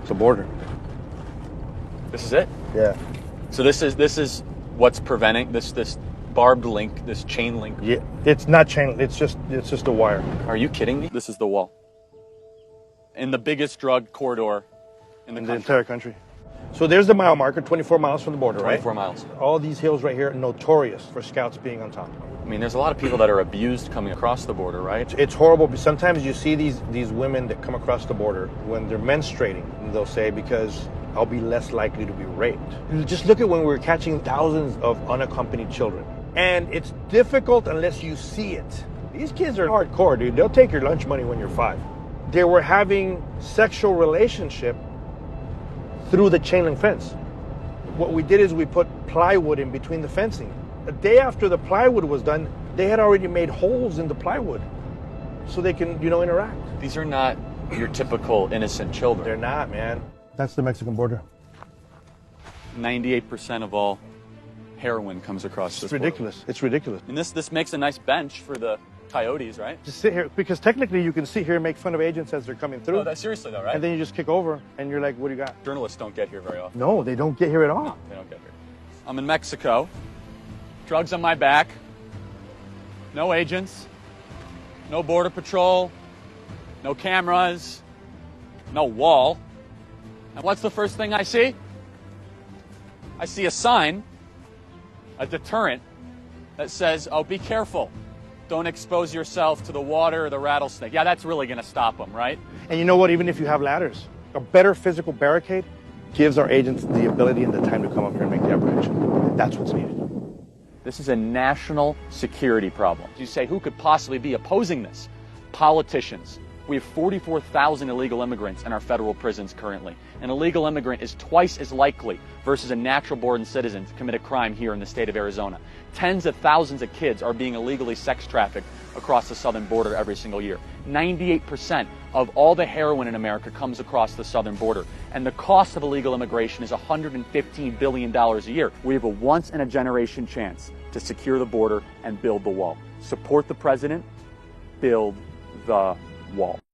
The border. This is it? Yeah. So this is what's preventing this barbed link, this chain link. Yeah. It's not chain. It's just a wire. Are you kidding me? This is the wall. In the biggest drug corridor in the entire country. So there's the mile marker, 24 miles from the border, 24 right? miles. All these hills right here are notorious for scouts being on top. I mean, there's a lot of people that are abused coming across the border, right? It's horrible. Sometimes you see these women that come across the border when they're menstruating, and they'll say, because I'll be less likely to be raped. Just look at when we're catching thousands of unaccompanied children. And it's difficult unless you see it. These kids are hardcore, dude. They'll take your lunch money when you're 5. They were having sexual relationship through the chain link fence. What we did is we put plywood in between the fencing. A day after the plywood was done, they had already made holes in the plywood so they can, interact. These are not your typical innocent children. They're not, man. That's the Mexican border. 98% of all heroin comes across this border. Ridiculous. It's ridiculous. And this makes a nice bench for the coyotes, right? Just sit here, because technically you can sit here and make fun of agents as they're coming through. No, that's seriously though, right? And then you just kick over and you're like, what do you got? Journalists don't get here very often. No, they don't get here at all. No, they don't get here. I'm in Mexico. Drugs on my back. No agents. No border patrol. No cameras. No wall. And what's the first thing I see? I see a sign, a deterrent, that says, oh, be careful. Don't expose yourself to the water or the rattlesnake. Yeah, that's really going to stop them, right? And you know what? Even if you have ladders, a better physical barricade gives our agents the ability and the time to come up here and make the apprehension. That's what's needed. This is a national security problem. You say, who could possibly be opposing this? Politicians. We have 44,000 illegal immigrants in our federal prisons currently. An illegal immigrant is twice as likely versus a natural-born citizen to commit a crime here in the state of Arizona. Tens of thousands of kids are being illegally sex trafficked across the southern border every single year. 98% of all the heroin in America comes across the southern border. And the cost of illegal immigration is $115 billion a year. We have a once-in-a-generation chance to secure the border and build the wall. Support the president, build the wall.